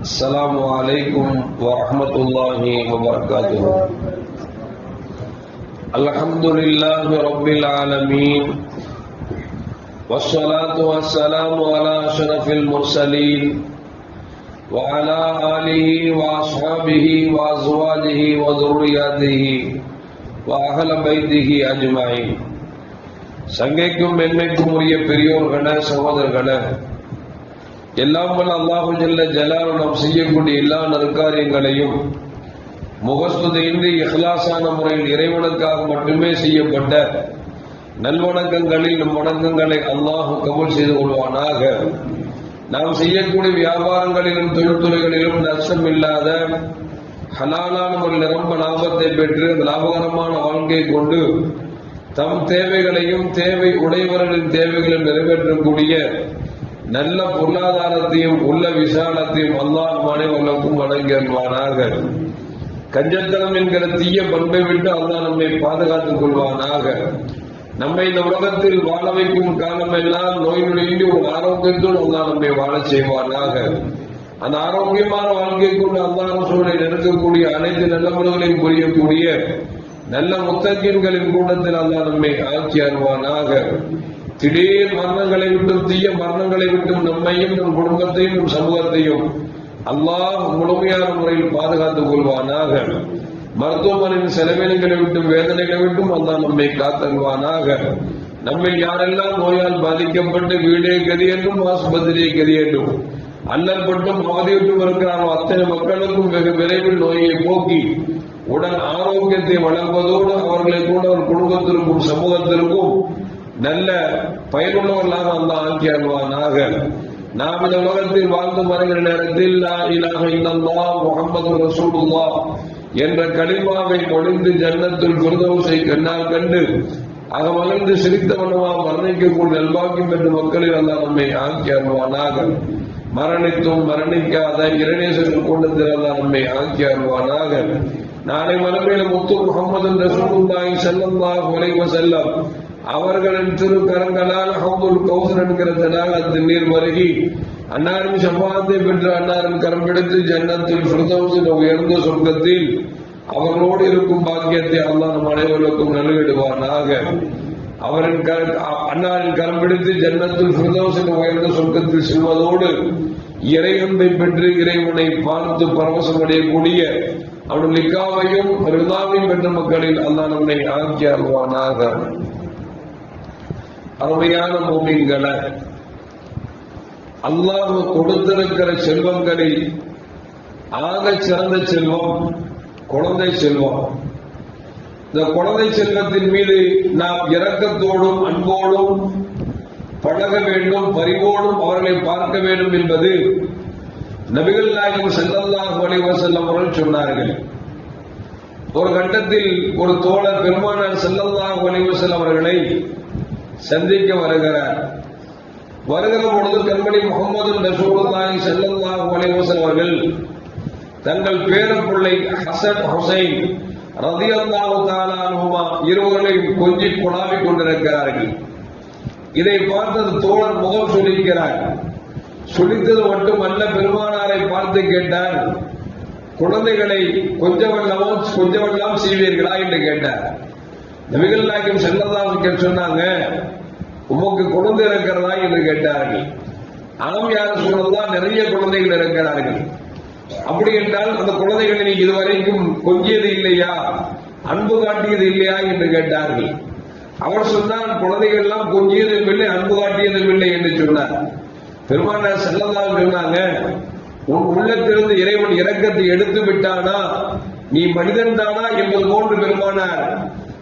السلام عليكم ورحمة الله وبركاته. الحمد لله رب العالمين والصلاة والسلام على أشرف المرسلين وعلى آله وأصحابه وأزواجه وذرياته وأهل بيته أجمعين. சங்கைக்கும் மென்மைக்கும் உரிய பெரியோர்களே, சகோதரர்களே, எல்லாம் வல்ல அல்லாஹு ஜல்ல ஜலாலுஹு நாம் செய்யக்கூடிய எல்லா நற்காரியங்களையும் முகஸ்துதியின்றி இஹ்லாஸான முறையில் இறைவனுக்காக மட்டுமே செய்யப்பட்ட நல்வணக்கங்களில் நம் வணக்கங்களை அல்லாஹ் கபூல் செய்து கொள்வானாக. நாம் செய்யக்கூடிய வியாபாரங்களிலும் தொழில்துறைகளிலும் நஷ்டம் இல்லாத ஹலாலான ஒரு நிரம்ப லாபத்தை பெற்று லாபகரமான வாழ்க்கையை கொண்டு தம் தேவைகளையும் தேவை உடையவர்களின் தேவைகளையும் நிறைவேற்றக்கூடிய நல்ல பொருளாதாரத்தையும் உள்ள விசாலத்தையும் அல்லாஹ் அனைவருக்கும் வழங்குவானாக. கஞ்சத்தனம் என்கிற தீய பண்பை விட்டு அல்லாஹ் நம்மை பாதுகாத்துக் கொள்வானாக. நம்மை இந்த உலகத்தில் வாழ வைக்கும் காலமெல்லாம் நோய் நொடியின்றி ஒரு ஆரோக்கியத்தோடு அல்லாஹ் நம்மை வாழ செய்வானாக. அந்த ஆரோக்கியமான வாழ்க்கையை கொண்டு அல்லாஹ் ரசூலை நெருக்கக்கூடிய அனைத்து நல்லவர்களையும் புரியக்கூடிய நல்ல முத்தகீன்களின் கூட்டத்தில் அல்லாஹ் நம்மை ஆக்கி அருவானாக. திடீர் மரணங்களை விட்டும் தீய மரணங்களை விட்டும் நம்மையும் நம் குடும்பத்தையும் நம் சமூகத்தையும் அல்லாஹ் முழுமையான முறையில் பாதுகாத்துக் கொள்வானாக. மருத்துவமனையின் செலவினங்களை விட்டும் வேதனைகளை விட்டும் அல்லாஹ் நம்மை காத்தருவானாக. நம்மை யாரெல்லாம் நோயால் பாதிக்கப்பட்டு வீடே கதி என்றும் ஆஸ்பத்திரியை கதி என்றும் அல்லற்பட்டும் அவதியுற்றும் இருக்கிறாரோ அத்தனை மக்களுக்கும் வெகு விரைவில் நோயை போக்கி உடன் ஆரோக்கியத்தை வழங்குவதோடு அவர்களை கூட ஒரு குடும்பத்திற்கும் சமூகத்திற்கும் நல்ல பயனுள்ளவர்களாக அல்லாஹ் ஆக்கி அருள்வானாக. நாம் இந்த உலகத்தில் வாழ்ந்து வருகிற நேரத்தில் லா இலாஹ இல்லல்லாஹ் முஹம்மது ரசூலுல்லாஹ் என்ற கலிமாவை மொழிந்து ஜன்னத்துல் ஃபிர்தௌஸை கண்ணால் கண்டு அகமகிழ்ந்து சிரித்தவனமாக மரணிக்கக்கூடிய நல்வாக்கியம் பெற்ற மக்களில் அல்லாஹ் நம்மை ஆக்கி அருள்வானாக. மரணித்தும் மரணிக்காத இறைநேசர்கள் கூட்டத்தில் அல்லாஹ் நம்மை ஆக்கி அருள்வானாக. நாளை மறுமையில முத்து முஹம்மது ரசூலுல்லாஹி ஸல்லல்லாஹு அலைஹி வஸல்லம் அவர்களின் திருக்கரங்களால் ஹவுதுல் கௌசர் என்கிற தடாகத்தில் நீர் மருகி அன்னாரின் ஷஃபாஅத்தை பெற்று அன்னாரின் கரம் பிடித்து ஜன்னத்துல் ஃபிர்தௌஸின் உயர்ந்த சொர்க்கத்தில் அவர்களோடு இருக்கும் பாக்கியத்தை அல்லாஹ் நம் அனைவருக்கும் நல்கிடுவானாக. அன்னாரின் கரம் பிடித்து ஜன்னத்துல் ஃபிர்தௌஸின் உயர்ந்த சொர்க்கத்தில் செல்வதோடு இறையன்பை பெற்று இறைவனை பார்த்து பரவசமடையக்கூடிய அவனுடைய லிக்காவையும் ரிதாவையும் பெற்ற மக்களில் அல்லாஹ் நம்மை ஆக்கி அருள்வானாக. அருமையான மூமின்களே, அல்லாஹ் கொடுத்திருக்கிற செல்வங்களில் ஆக சிறந்த செல்வம் குழந்தை செல்வம். இந்த குழந்தை செல்வத்தின் மீது நாம் இரக்கத்தோடும் அன்போடும் பழக வேண்டும், பரிவோடும் அவர்களை பார்க்க வேண்டும் என்பது நபிகள் நாயகம் ஸல்லல்லாஹு அலைஹி வஸல்லம் அவர்கள் சொன்னார்கள். ஒரு கட்டத்தில் ஒரு தோழர் பெருமானார் ஸல்லல்லாஹு அலைஹி வஸல்லம் அவர்களை சந்திக்க வருகிறார். வருகிற பொழுது கண்மணி முஹம்மது ரசூலுல்லாஹி ஸல்லல்லாஹு அலைஹி வஸல்லம் அவர்கள் தங்கள் பேரப்பிள்ளை ஹசன் ஹுசைன் ரலியல்லாஹு தஆலா அன்ஹுமா இருவர்களையும் கொஞ்சி குழாவிக் கொண்டிருக்கிறார்கள். இதை பார்த்து தோழர் முகம் சுளிக்கிறார். சுளித்தது மட்டுமல்ல, பெருமானாரை பார்த்து கேட்டார், குழந்தைகளை கொஞ்சமெல்லாம் செய்வீர்களா என்று கேட்டார். நபிகள் நாயகம் ஸல்லல்லாஹு அலைஹி வஸல்லம் சொன்னாங்க, உமக்கு குழந்தை இருக்கிறதா என்று கேட்டார்கள். ஆம் யா ரசூலல்லாஹ், நிறைய குழந்தைகள் இருக்கிறார்கள். அப்படி என்றால் அந்த குழந்தைகளை நீ இதுவரைக்கும் கொஞ்சியது இல்லையா, அன்பு காட்டியது இல்லையா என்று கேட்டார்கள். அவர் சொன்னார், குழந்தைகள் எல்லாம் கொஞ்சியதும் இல்லை அன்பு காட்டியதும் இல்லை என்று சொன்னார். பெருமானார் ஸல்லல்லாஹு அலைஹி வஸல்லம் சொன்னாங்க, உன் உள்ளத்திலிருந்து இறைவன் இரக்கத்தை எடுத்து விட்டானா, நீ மனிதன் தானா என்பது போன்று பெருமானார்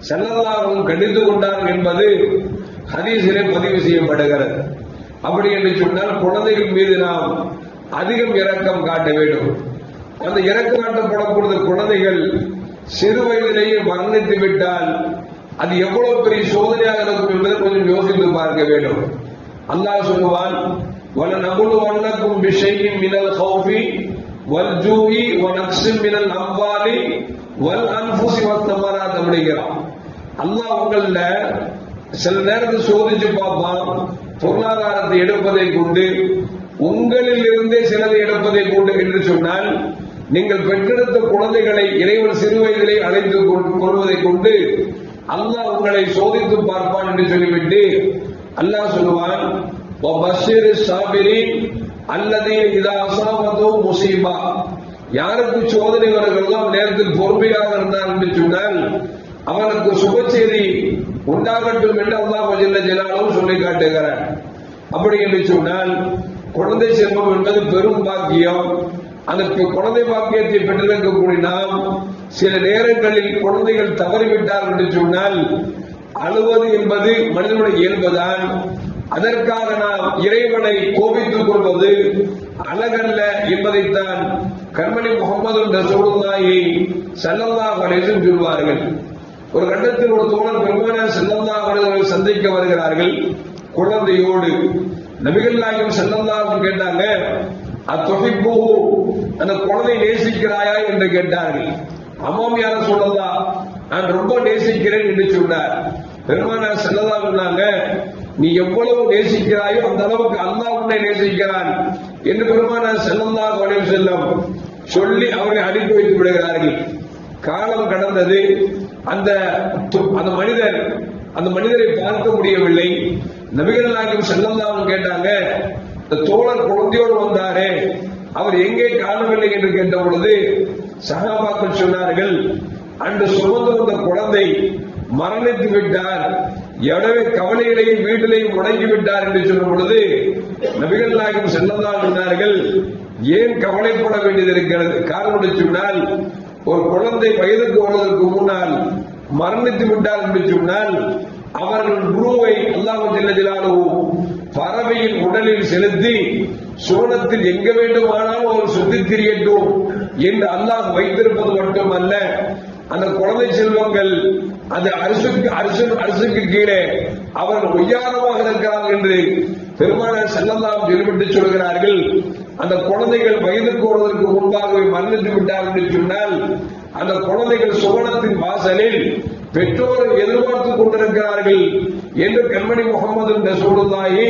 ஸல்லல்லாஹு கண்டித்து கொண்டார் என்பது ஹதீஸிலே பதிவு செய்யப்படுகிறது. அப்படி என்று சொன்னால் குழந்தைகள் மீது நாம் அதிகம் இரக்கம் காட்ட வேண்டும். அந்த இரக்கம் காட்டப்படக்கூடிய குழந்தைகள் சிறு வயதிலேயே மரணித்து விட்டால் அது எவ்வளவு பெரிய சோதனையாக இருக்கும் என்பதை கொஞ்சம் யோசித்து பார்க்க வேண்டும். அல்லாஹ் சொல்லுவான், وَلَنَبْلُوَنَّكُمْ بِشَيْءٍ مِنَ الْخَوْفِ وَالْجُوعِ وَنَقْصٍ مِنَ الْأَمْوَالِ وَالْأَنْفُسِ وَالثَّمَرَاتِ அப்படிங்கிறான். அல்லாஹ் உங்கள சில நேரத்தில் சோதிச்சு பார்ப்பான். பொருளாதாரத்தை எடுப்பதை கொண்டு உங்களில் இருந்தே சிலதை எடுப்பதை கொண்டு என்று சொன்னால், நீங்கள் பெற்றெடுத்த குழந்தைகளை இறைவன் சிறு வயதிலே அழைத்து கொள்வதை கொண்டு அல்லாஹ் உங்களை சோதித்து பார்ப்பான் என்று சொல்லிவிட்டு அல்லாஹ் சொல்லுவான், முசீபா, யாருக்கு சோதனை வருகிறதோ நேரத்தில் பொறுமையாக இருந்தார் என்று சொன்னால் அவனுக்கு சுப செய்தி உண்டாகட்டும் என்று அல்லாஹ் ஜல்ல ஜலாலுஹு சொல்லி காட்டுகிறார். அப்படி என்று சொன்னால் குழந்தை செல்வம் என்பது பெரும் பாக்கியம். அந்த குழந்தை பாக்கியத்தை பெற்றிருக்கக்கூடிய நாம் சில நேரங்களில் குழந்தைகள் தவறிவிட்டார் என்று சொன்னால் அழுவது என்பது மனிதனுடைய இயல்புதான். அதற்காக நாம் இறைவனை கோபித்துக் கொள்வது அழகல்ல என்பதைத்தான் கண்மணி முகமது ரசூலுல்லாஹி ஸல்லல்லாஹு அலைஹி வஸல்லம் சொல்வார்கள். ஒரு கட்டத்தில் ஒரு தோழர் பெருமானார் ஸல்லல்லாஹு அலைஹி வஸல்லம் சந்திக்க வருகிறார்கள் குழந்தையோடு. நபிகள் நாயகம் ஸல்லல்லாஹு அலைஹி வஸல்லம் கேட்டாங்க, அத்துஹிப்பு, அந்த குழந்தை நேசிக்கிறாயா என்று கேட்டார்கள். அம்மாம் யார சொல்லலாம், நான் ரொம்ப நேசிக்கிறேன் என்று சொன்னார். பெருமானார் ஸல்லல்லாஹு அலைஹி சொன்னாங்க, நீ எவ்வளவு நேசிக்கிறாயோ அந்த அளவுக்கு அல்லாஹ் உன்னை நேசிக்கிறான் என்று பெருமானார் ஸல்லல்லாஹு அலைஹி வஸல்லம் சொல்லி அவரை அனுப்பி வைத்து விடுகிறார்கள். காலம் கடந்தது. அந்த மனிதரை பார்க்க முடியவில்லை. நபிகள் நாயகம் ஸல்லல்லாஹு அலைஹி கேட்டாங்க, இந்த தோழர் குழந்தையோடு வந்தாரே அவர் எங்கே காணவில்லை என்று கேட்ட பொழுது சஹாபாக்கள் சொன்னார்கள், அன்று சுமந்து வந்த குழந்தை மரணித்து விட்டார், எவ்வளவு கவலைகளையும் வீட்டிலையும் முடங்கி விட்டார் என்று சொல்லும் பொழுது நபிகள் நாயகம் ஸல்லல்லாஹு அலைஹி சொன்னார்கள், ஏன் கவலைப்பட வேண்டியது இருக்கிறது? காரணம் சொன்னால், ஒரு குழந்தை வயதுக்கு வருவதற்கு முன்னால் மரணித்து விட்டார் என்று சொன்னால் அவர்கள் குருவை அல்லாஹ் ஜல்ல ஜலாலுஹு பறவையின் உடலில் செலுத்தி சுவனத்தில் எங்க வேண்டுமானாலும் அவர் சுத்தி திரியட்டும் என்று அல்லாஹ் வைத்திருப்பது மட்டுமல்ல, அந்த குழந்தை செல்வங்கள் அது அரசுக்கு கீழே அவர்கள் ஒய்யாரமாக இருக்கிறார்கள் என்று பெருமானார் ஸல்லல்லாஹு அலைஹி வஸல்லம் சொல்கிறார்கள். அந்த குழந்தைகள் வயதுக்கு வருவதற்கு முன்பாகவே மரணித்து விட்டார்கள் என்று சொன்னால் அந்த குழந்தைகள் சுவனத்தின் வாசலில் பெற்றோரை எதிர்பார்த்துக் கொண்டிருக்கிறார்கள் என்று கண்மணி முகமது ரசூலுல்லாஹி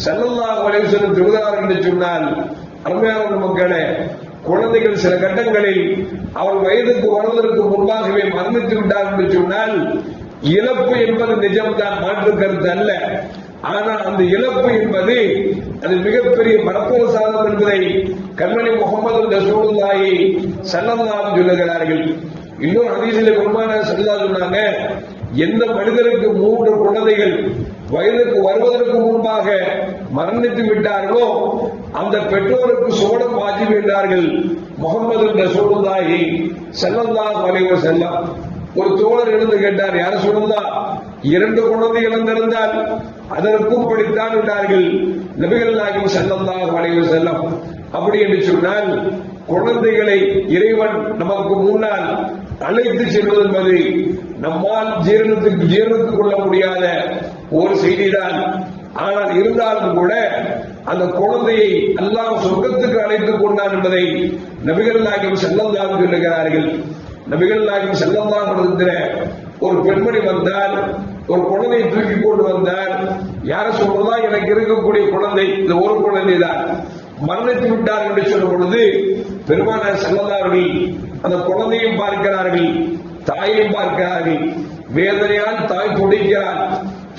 ஸல்லல்லாஹு அலைஹி வஸல்லம் சொல்கிறார்கள் என்று சொன்னால், அருமையான மக்களே, குழந்தைகள் சில கட்டங்களில் அவர் வயதுக்கு வருவதற்கு முன்பாகவே மரணித்து விட்டார் என்று சொன்னால் இழப்பு என்பது நிஜம்தான், மாற்று கருத்து அல்ல. ஆனால் அந்த இழப்பு என்பது அது மிகப்பெரிய வரப்பிரசாதம் என்பதை கண்மணி முகமது ரசூலுல்லாஹி ஸல்லல்லாஹு அலைஹி சொல்லுகிறார்கள். இன்னொரு ஹதீஸிலே பெருமானார் ஸல்லல்லாஹு அலைஹி சொன்னாங்க, எந்த மனிதருக்கு 3 குழந்தைகள் வயதுக்கு வருவதற்கு முன்பாக மரணித்து விட்டார்களோ அந்த பெற்றோருக்கு சுவனம் வாஜிப் என்றார்கள் முகமது ரசூலுல்லாஹி ஸல்லல்லாஹு அலைஹி வஸல்லம். ஒரு தோழர் எழுந்து கேட்டார், யார சொல்லலாம், 2 குழந்தை இழந்திருந்தால் அதற்கும் படித்தான் விட்டார்கள் நபிகள் நாயகம் ஸல்லல்லாஹு அலைஹி வஸல்லம். அப்படி என்று சொன்னால் குழந்தைகளை இறைவன் நமக்கு முன்னால் அழைத்து செல்வது என்பது நம்மால் ஜீரணித்துக் கொள்ள முடியாத ஒரு செய்திதான். ஆனால் இருந்தாலும் கூட அந்த குழந்தையை அல்லாஹ் சொர்க்கத்துக்கு அழைத்துக் கொண்டான் என்பதை நபிகள் நாயகம் ஸல்லல்லாஹு அலைஹி சொல்லுகிறார்கள். நபிகள் நாயகம் ஸல்லல்லாஹு அலைஹி வஸல்லம் ஒரு பெண்மணி வந்தால், ஒரு குழந்தையை தூக்கி கொண்டு வந்தால், யார சொல்றதா, எனக்கு இருக்கக்கூடிய குழந்தை இந்த ஒரு குழந்தை தான், மரணித்து விட்டார் என்று சொல்லும் பொழுது பெருமானார் ஸல்லல்லாஹு அலைஹி அந்த குழந்தையும் பார்க்கிறார்கள், தாயையும் பார்க்கிறார்கள். வேதனையால் தாய் துடிக்கிறார்.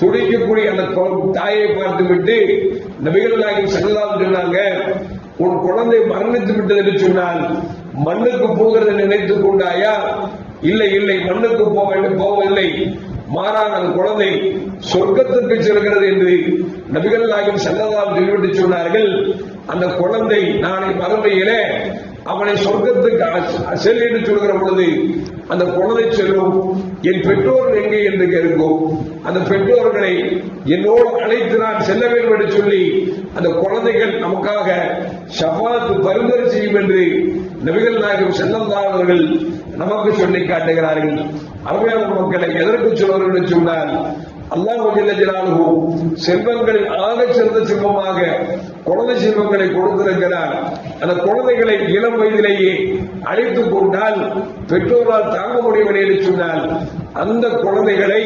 துடிக்கக்கூடிய அந்த தாயை பார்த்து விட்டு நபிகள் நாயகம் ஸல்லல்லாஹு அலைஹி சொன்னாங்க, உன் குழந்தை மரணித்து விட்டது என்று சொன்னால் மண்ணுக்கு போகிறது நினைத்துக் கொண்டாயா? இல்லை இல்லை, மண்ணுக்கு போவதில்லை, மாறாக அந்த குழந்தை சொர்க்கத்திற்கு செல்கிறது என்று நபிகள் நாயகம் ஸல்லல்லாஹு அலைஹி சொல்லிவிட்டு சொன்னார்கள். அந்த குழந்தை நாளை மறுமையிலே அவனை சொர்க்கத்துக்கு செல் என்று சொல்கிற பொழுது அந்த குழந்தை செல்லும், என் பெற்றோர்கள் எங்கே என்று கேட்கும். அந்த பெற்றோர்களை என்னோடு அழைத்து நான் செல்ல வேண்டும் என்று சொல்லி அந்த குழந்தைகள் நமக்காக ஷஃபாஅத் பரிந்துரை செய்யும் என்று நபிகள் நாயகம் ஸல்லல்லாஹு அலைஹி அவர்கள் நமக்கு சொல்லி காட்டுகிறார்கள். அருமையான மக்களை, எதற்கு சொல்வார்கள் என்று சொன்னால், அல்லாஹ் ஜல்ல ஜலாலுஹு செல்வங்களில் ஆக சிறந்த செல்வமாக குழந்தை செல்வங்களை கொடுத்திருக்கிறார். அந்த குழந்தைகளை இளம் வயதிலேயே அழைத்துக் கொண்டால் பெற்றோரால் தாங்க முடியவில்லை என்று சொன்னால் அந்த குழந்தைகளை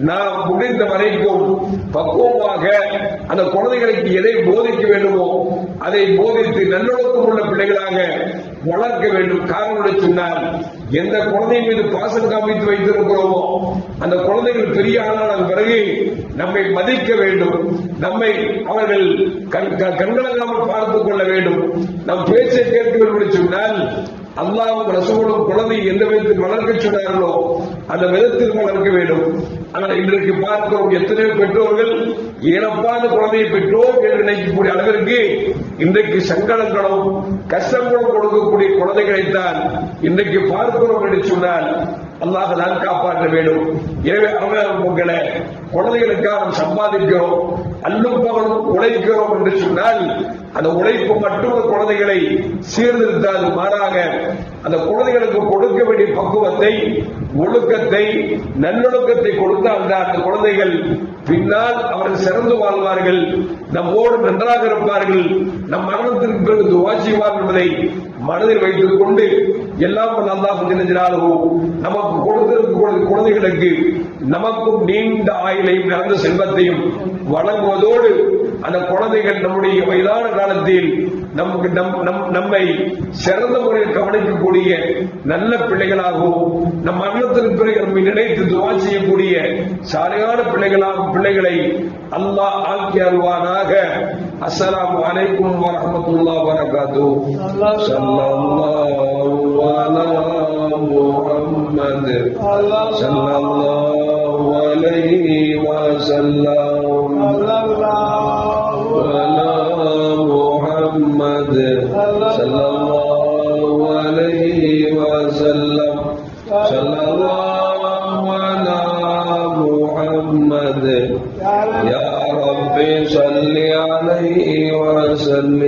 நாம் முடிந்த வரைக்கும் பக்குவமாக அந்த குழந்தைகளுக்கு எதை போதிக்க வேண்டுமோ அதை போதித்து நல்லொழுக்கம் உள்ள பிள்ளைகளாக வளர்க்க வேண்டும். காரணம் சொன்னால், எந்த குழந்தை மீது பாசம் காமித்து வைத்திருக்கிறோமோ அந்த குழந்தைகள் பெரிய ஆளான பிறகு நம்மை மதிக்க வேண்டும், நம்மை அவர்கள் கண்கலங்காமல் பார்த்துக் கொள்ள வேண்டும், நம் பேச்சை கேட்க வேண்டும் என்று சொன்னால் அல்லாஹ்வும் ரசூலும் குழந்தை எந்த விதத்தில் வளர்க்க சொன்னார்களோ அந்த விதத்தில் வளர்க்க வேண்டும். ஆனால் இன்றைக்கு பார்க்கிறோம், எத்தனையோ பெற்றோர்கள் ஏனப்பான குழந்தையை பெற்றோர் என்று நினைக்கக்கூடிய அளவிற்கு இன்றைக்கு சங்கடங்களும் கஷ்டங்களும் கொடுக்கக்கூடிய குழந்தைகளைத்தான் இன்றைக்கு பார்க்கிறோம் என்று சொன்னால் அல்லாஹ் தான் காப்பாற்ற வேண்டும். எனவே உங்களை குழந்தைகளுக்காக நாம் சம்பாதிக்கிறோம், அல்லும் பகலும் உழைக்கிறோம் என்று சொன்னால் அந்த உழைப்பு மட்டும் குழந்தைகளை சீர்திருத்தாது, மாறாக அந்த குழந்தைகளுக்கு கொடுக்க வேண்டிய பக்குவத்தை, ஒழுக்கத்தை, நல்லொழுக்கத்தை கொடுத்தால் அந்த குழந்தைகள் பின்னால் அவர்கள் சிறந்து வாழ்வார்கள், நம்மோடு நன்றாக இருப்பார்கள், நம் மரணத்திற்கு பிறகு துஆ செய்வார்கள் என்பதை மனதில் வைத்துக் கொண்டு எல்லாம் அல்லாஹ் நமக்கு கொடுத்திருக்கக்கூடிய குழந்தைகளுக்கு நமக்கும் நீண்ட ஆயுளையும் நல்ல செல்வத்தையும் வழங்குவதோடு அந்த குழந்தைகள் நம்முடைய வயதான காலத்தில் நம்மை சிறந்த முறையில் கவனிக்கக்கூடிய நல்ல பிள்ளைகளாகவும் நம் மரணத்திற்கு பிறகு நம்மை நினைத்து துஆ செய்யக்கூடிய சாலையான பிள்ளைகளை அல்லாஹ் ஆக்கி அருள்வானாக. அஸ்ஸலாமு அலைக்கும் வரஹ்மத்துல்லாஹி வபரகாத்துஹு. ஸல்லல்லாஹு அலா முஹம்மத் ஸல்லல்லாஹு அலைஹி வஸல்லம். محمد صلى الله عليه وسلم. صلى الله على محمد يا رب صل عليه وسلم.